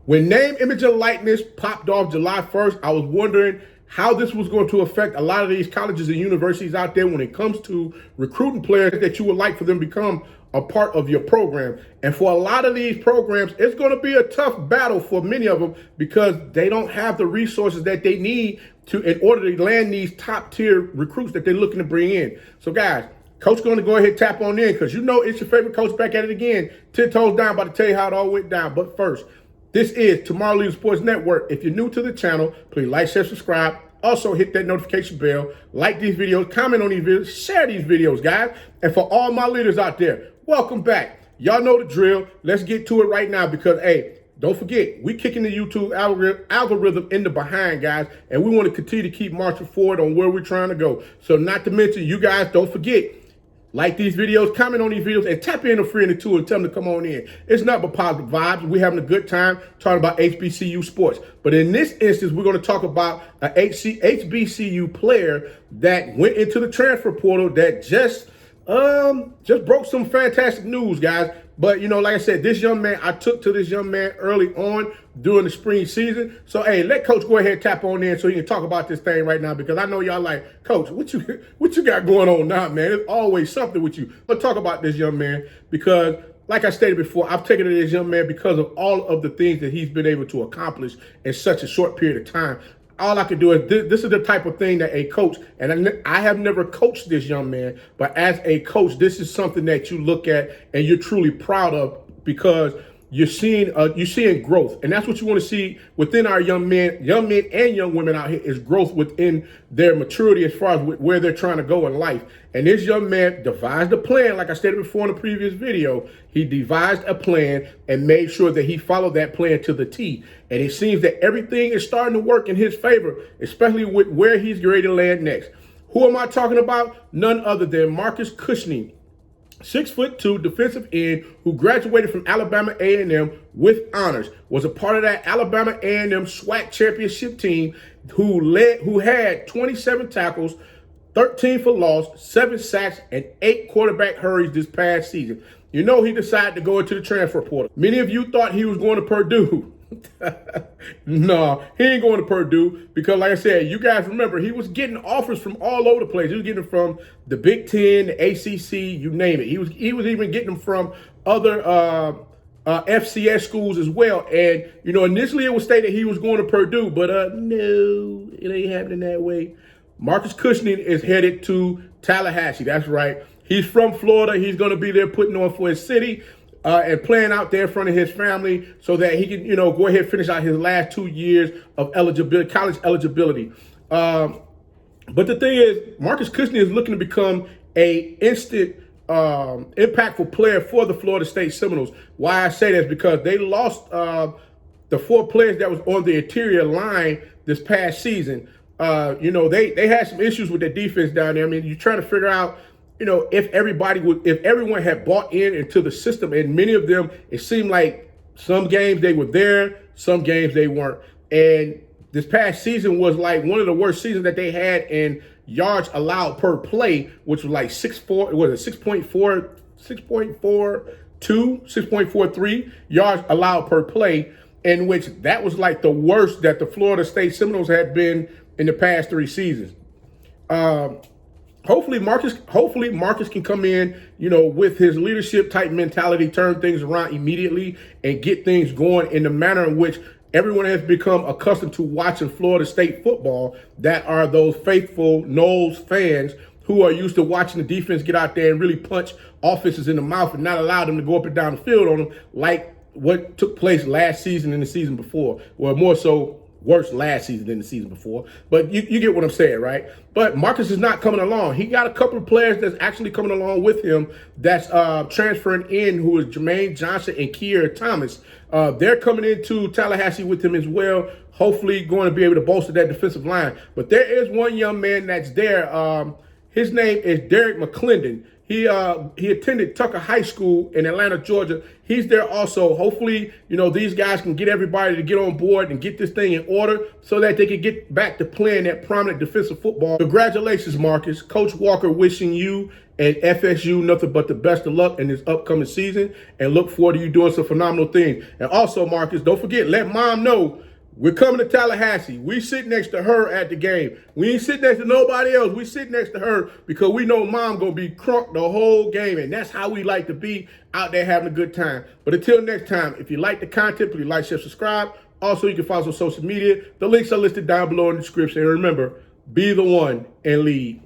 When name, image, and likeness popped off July 1st, I was wondering how this was going to affect a lot of these colleges and universities out there when it comes to recruiting players that you would like for them to become a part of your program. And for a lot of these programs, it's going to be a tough battle for many of them because they don't have the resources that they need in order to land these top tier recruits that they're looking to bring in. So guys, Coach going to go ahead and tap on in because you know it's your favorite coach back at it again. 10 toes down, about to tell you how it all went down. But first, this is Tomorrow Leader Sports Network. If you're new to the channel, please like, share, subscribe. Also, hit that notification bell, like these videos, comment on these videos, share these videos, guys. And for all my leaders out there, welcome back. Y'all know the drill. Let's get to it right now because, hey, don't forget, we kicking the YouTube algorithm in the behind, guys, and we want to continue to keep marching forward on where we're trying to go. So not to mention, you guys, don't forget, like these videos, comment on these videos, and tap in a friend or two and tell them to come on in. It's not but positive vibes. We're having a good time talking about HBCU sports. But in this instance, we're going to talk about a HBCU player that went into the transfer portal that just broke some fantastic news, guys. But, you know, like I said, this young man, I took to this young man early on during the spring season. So, hey, let Coach go ahead and tap on in so he can talk about this thing right now because I know y'all like, Coach, what you got going on now, man? There's always something with you. Let's talk about this young man because, like I stated before, I've taken to this young man because of all of the things that he's been able to accomplish in such a short period of time. All I can do is this is the type of thing that a coach, and I have never coached this young man, but as a coach, this is something that you look at and you're truly proud of because you're seeing growth, and that's what you want to see within our young men and young women out here is growth within their maturity as far as where they're trying to go in life. And this young man devised a plan, like I stated before in the previous video. He devised a plan and made sure that he followed that plan to the T. And it seems that everything is starting to work in his favor, especially with where he's ready to land next. Who am I talking about? None other than Marcus Cushnie, 6'2" defensive end who graduated from Alabama A&M with honors, was a part of that Alabama A&M SWAC championship team who had 27 tackles, 13 for loss, 7 sacks, and 8 quarterback hurries this past season. You know he decided to go into the transfer portal. Many of you thought he was going to Purdue. No, he ain't going to Purdue because, like I said, you guys remember he was getting offers from all over the place. He was getting them from the Big Ten, the ACC, you name it. He was even getting them from other FCS schools as well. And you know, initially it was stated he was going to Purdue, but no, it ain't happening that way. Marcus Cushnie is headed to Tallahassee. That's right. He's from Florida. He's going to be there putting on for his city. And playing out there in front of his family so that he can, you know, go ahead and finish out his last 2 years of eligibility, college eligibility. But the thing is, Marcus Cushnie is looking to become a instant impactful player for the Florida State Seminoles. Why I say that is because they lost the 4 players that was on the interior line this past season. You know, they had some issues with their defense down there. I mean, you're trying to figure out, you know, if everyone had bought into the system, and many of them, it seemed like some games they were there, some games they weren't. And this past season was like one of the worst seasons that they had in yards allowed per play, which was like 6.43 yards allowed per play, in which that was like the worst that the Florida State Seminoles had been in the past 3 seasons. Hopefully Marcus can come in, you know, with his leadership type mentality, turn things around immediately and get things going in the manner in which everyone has become accustomed to watching Florida State football, that are those faithful Noles fans who are used to watching the defense get out there and really punch offenses in the mouth and not allow them to go up and down the field on them like what took place last season and the season before, or more so worse last season than the season before. But you get what I'm saying, right? But Marcus is not coming along. He got a couple of players that's actually coming along with him that's transferring in, who is Jermaine Johnson and Kier Thomas. They're coming into Tallahassee with him as well, hopefully going to be able to bolster that defensive line. But there is one young man that's there. His name is Derek McClendon. He attended Tucker High School in Atlanta, Georgia. He's there also. Hopefully, you know, these guys can get everybody to get on board and get this thing in order so that they can get back to playing that prominent defensive football. Congratulations, Marcus. Coach Walker wishing you And FSU, nothing but the best of luck in this upcoming season, and look forward to you doing some phenomenal things. And also, Marcus, don't forget, let Mom know we're coming to Tallahassee. We sit next to her at the game. We ain't sit next to nobody else. We sit next to her because we know Mom going to be crunk the whole game, and that's how we like to be out there having a good time. But until next time, if you like the content, please like, share, subscribe. Also, you can follow us on social media. The links are listed down below in the description. And remember, be the one and lead.